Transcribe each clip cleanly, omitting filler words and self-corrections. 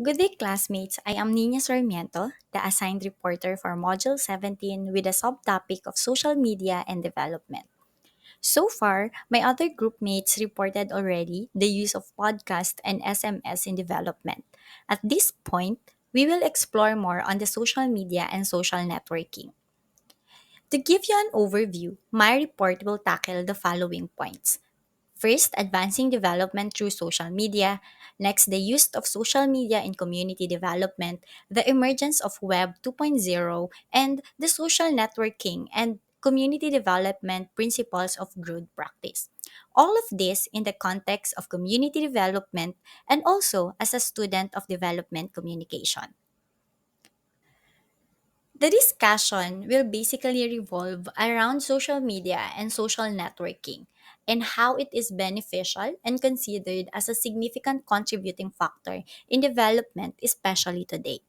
Good day, classmates. I am Nina Sarmiento, the assigned reporter for Module 17 with a subtopic of social media and development. So far, my other group mates reported already the use of podcast and SMS in development. At this point, we will explore more on the social media and social networking. To give you an overview, my report will tackle the following points. First, advancing development through social media. Next, the use of social media in community development, the emergence of Web 2.0, and the social networking and community development principles of good practice. All of this in the context of community development and also as a student of development communication. The discussion will basically revolve around social media and social networking and how it is beneficial and considered as a significant contributing factor in development, especially today.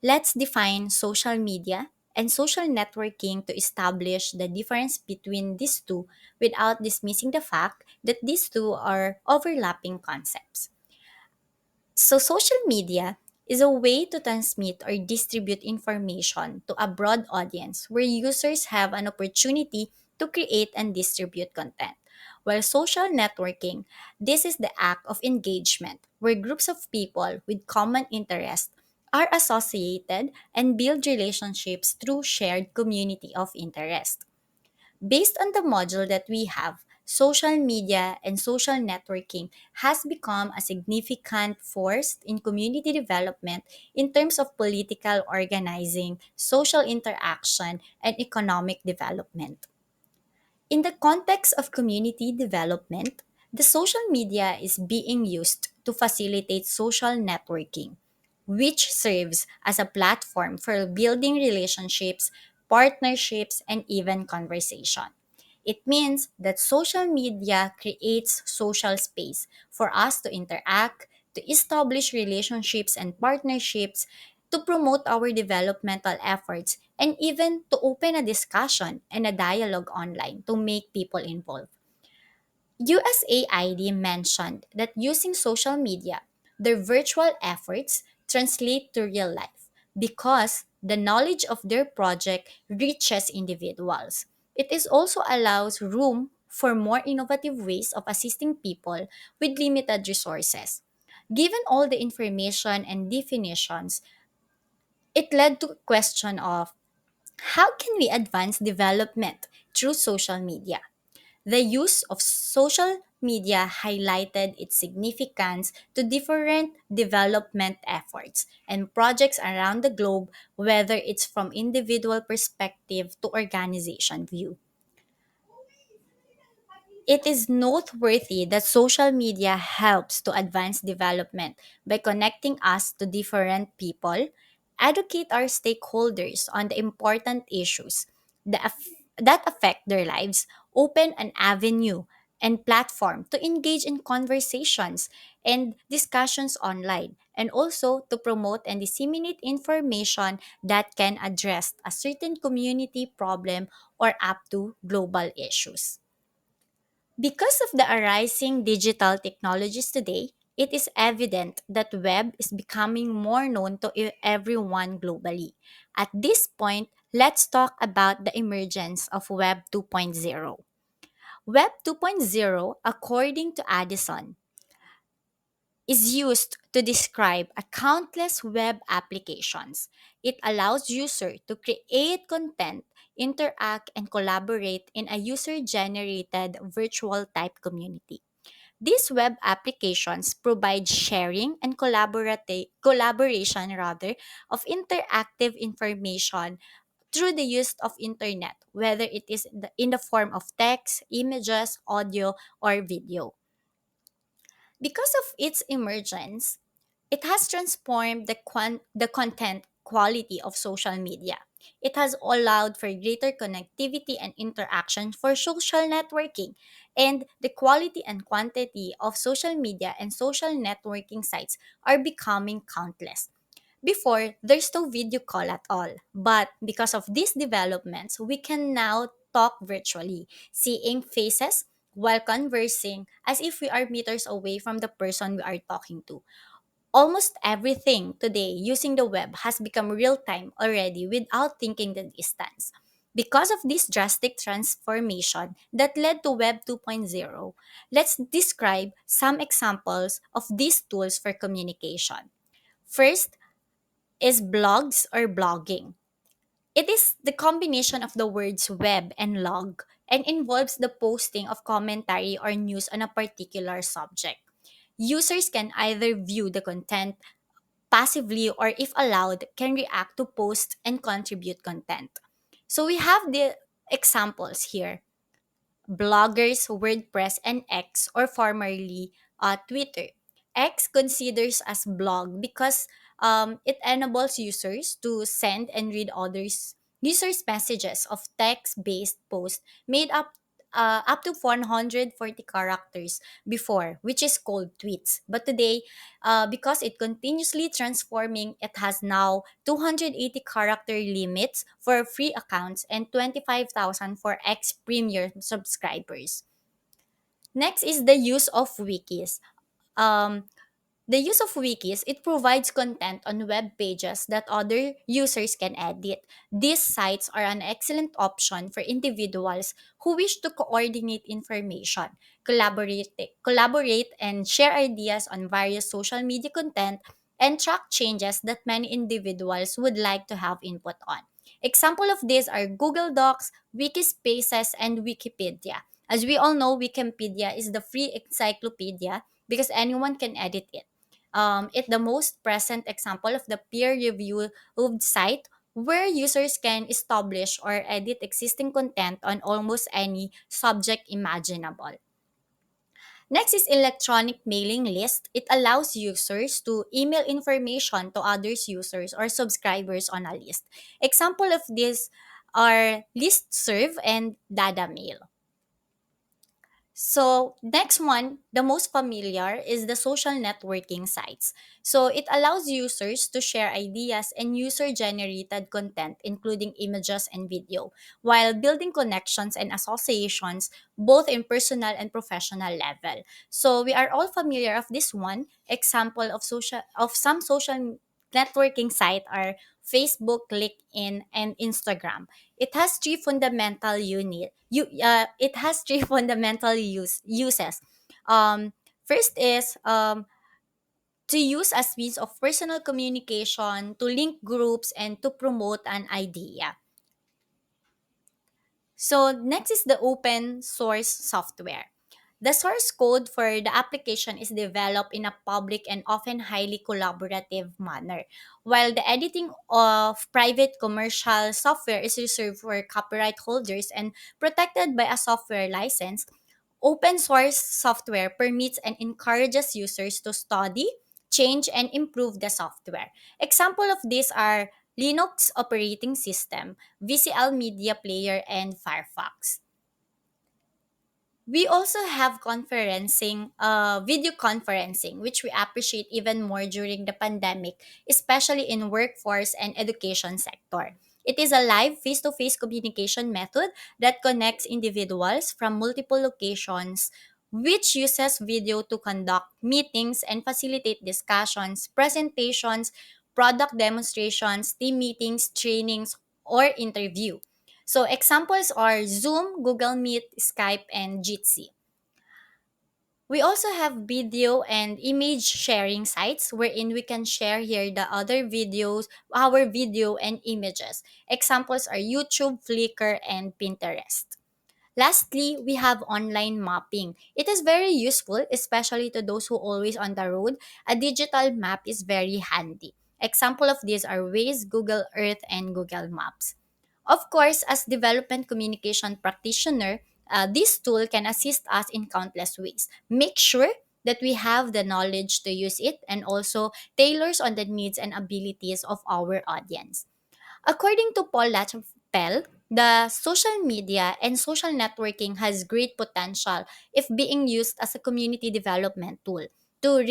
Let's define social media and social networking to establish the difference between these two without dismissing the fact that these two are overlapping concepts. So, social media is a way to transmit or distribute information to a broad audience where users have an opportunity to create and distribute content. While social networking, this is the act of engagement where groups of people with common interests are associated and build relationships through shared community of interest. Based on the module that we have, social media and social networking has become a significant force in community development in terms of political organizing, social interaction, and economic development. In the context of community development, the social media is being used to facilitate social networking, which serves as a platform for building relationships, partnerships, and even conversation. It means that social media creates social space for us to interact, to establish relationships and partnerships, to promote our developmental efforts, and even to open a discussion and a dialogue online to make people involved. USAID mentioned that using social media, their virtual efforts translate to real life because the knowledge of their project reaches individuals. It is also allows room for more innovative ways of assisting people with limited resources. Given all the information and definitions, it led to a question of how can we advance development through social media? The use of social media highlighted its significance to different development efforts and projects around the globe, whether it's from individual perspective to organization view. It is noteworthy that social media helps to advance development by connecting us to different people, educate our stakeholders on the important issues that affect their lives, open an avenue and platform to engage in conversations and discussions online, and also to promote and disseminate information that can address a certain community problem or up to global issues. Because of the arising digital technologies today, it is evident that web is becoming more known to everyone globally. At this point, let's talk about the emergence of Web 2.0. Web 2.0, according to Addison, is used to describe a countless web applications. It allows users to create content, interact, and collaborate in a user-generated virtual type community. These web applications provide sharing and collaboration of interactive information through the use of internet, whether it is in the form of text, images, audio, or video. Because of its emergence, it has transformed the content quality of social media. It has allowed for greater connectivity and interaction for social networking, and the quality and quantity of social media and social networking sites are becoming countless. Before, there's no video call at all, but because of these developments, we can now talk virtually, seeing faces while conversing as if we are meters away from the person we are talking to. Almost everything today using the web has become real time already without thinking the distance. Because of this drastic transformation that led to Web 2.0, let's describe some examples of these tools for communication. First is blogs or blogging. It is the combination of the words web and log and involves the posting of commentary or news on a particular subject. Users can either view the content passively or, if allowed, can react to posts and contribute content. So we have the examples here: bloggers, WordPress, and X, or formerly Twitter. X considers as blog because it enables users to send and read others users' messages of text-based posts made up to 140 characters before, which is called tweets. But today, because it continuously transforming, it has now 280 character limits for free accounts and 25,000 for X Premier subscribers. Next is the use of wikis. Um, the use of wikis, it provides content on web pages that other users can edit. These sites are an excellent option for individuals who wish to coordinate information, collaborate and share ideas on various social media content, and track changes that many individuals would like to have input on. Example of these are Google Docs, Wikispaces, and Wikipedia. As we all know, Wikipedia is the free encyclopedia because anyone can edit it. It's the most present example of the peer-reviewed site where users can establish or edit existing content on almost any subject imaginable. Next is electronic mailing list. It allows users to email information to others users or subscribers on a list. Example of this are listserv and dada mail. So, next one, the most familiar is the social networking sites. So, it allows users to share ideas and user generated content, including images and video, while building connections and associations both in personal and professional level. So, we are all familiar of this one. Example of some social networking site are Facebook, LinkedIn, and Instagram. It has three fundamental it has three fundamental uses. Um, First is to use as means of personal communication, to link groups, and to promote an idea. So next is the open source software. The source code for the application is developed in a public and often highly collaborative manner, while the editing of private commercial software is reserved for copyright holders and protected by a software license. Open source software permits and encourages users to study, change, and improve the software. Example of these are Linux operating system, VCL Media Player, and Firefox. We also have video conferencing, which we appreciate even more during the pandemic, especially in workforce and education sector. It is a live face-to-face communication method that connects individuals from multiple locations, which uses video to conduct meetings and facilitate discussions, presentations, product demonstrations, team meetings, trainings, or interview. So examples are Zoom, Google Meet, Skype, and Jitsi. We also have video and image sharing sites wherein we can share here the other videos, our video and images. Examples are YouTube, Flickr, and Pinterest. Lastly, we have online mapping. It is very useful, especially to those who always on the road. A digital map is very handy. Example of these are Waze, Google Earth, and Google Maps. Of course, as development communication practitioner, this tool can assist us in countless ways. Make sure that we have the knowledge to use it and also tailors on the needs and abilities of our audience. According to Paul Lachapelle, the social media and social networking has great potential if being used as a community development tool to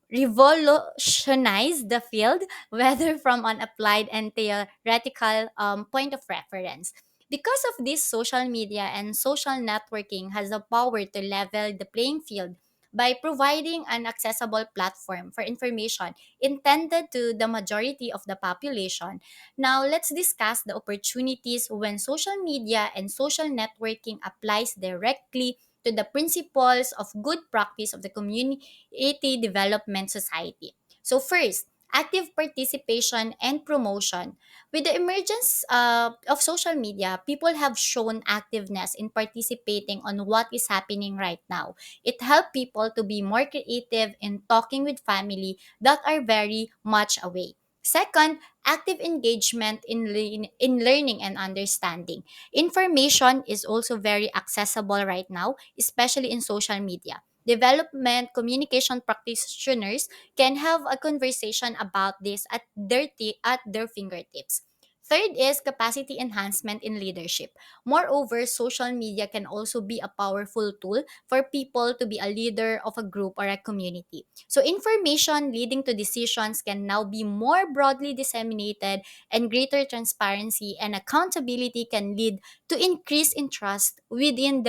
revolutionize the field, whether from an applied and theoretical point of reference. Because of this, social media and social networking has the power to level the playing field by providing an accessible platform for information intended to the majority of the population. Now, let's discuss the opportunities when social media and social networking applies directly to the principles of good practice of the community development society. So first, active participation and promotion. With the emergence of social media, people have shown activeness in participating on what is happening right now. It helps people to be more creative in talking with family that are very much away. Second, active engagement in learning and understanding. Information is also very accessible right now, especially in social media. Development communication practitioners can have a conversation about this at their fingertips. Third is capacity enhancement in leadership. Moreover, social media can also be a powerful tool for people to be a leader of a group or a community. So, information leading to decisions can now be more broadly disseminated, and greater transparency and accountability can lead to increase in trust within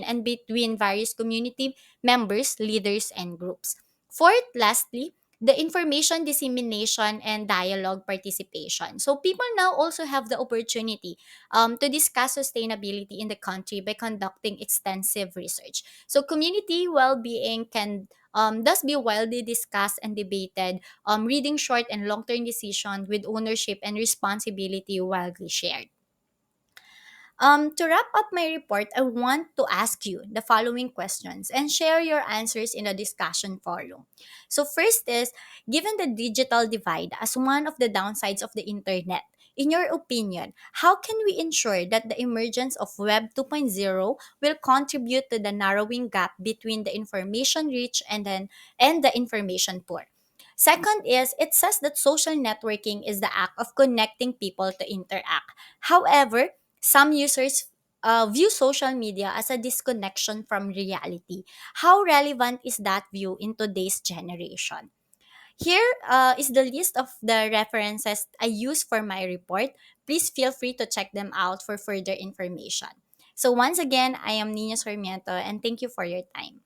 and between various community members, leaders, and groups. Fourth, lastly, the information dissemination and dialogue participation. So people now also have the opportunity to discuss sustainability in the country by conducting extensive research. So community well-being can thus be widely discussed and debated, reading short and long-term decisions with ownership and responsibility widely shared. To wrap up my report, I want to ask you the following questions and share your answers in a discussion forum. So, first is, given the digital divide as one of the downsides of the internet, in your opinion, how can we ensure that the emergence of Web 2.0 will contribute to the narrowing gap between the information rich and the information poor? Second is, it says that social networking is the act of connecting people to interact. However, some users view social media as a disconnection from reality. How relevant is that view in today's generation? Here is the list of the references I used for my report. Please feel free to check them out for further information. So once again, I am Nina Sarmiento and thank you for your time.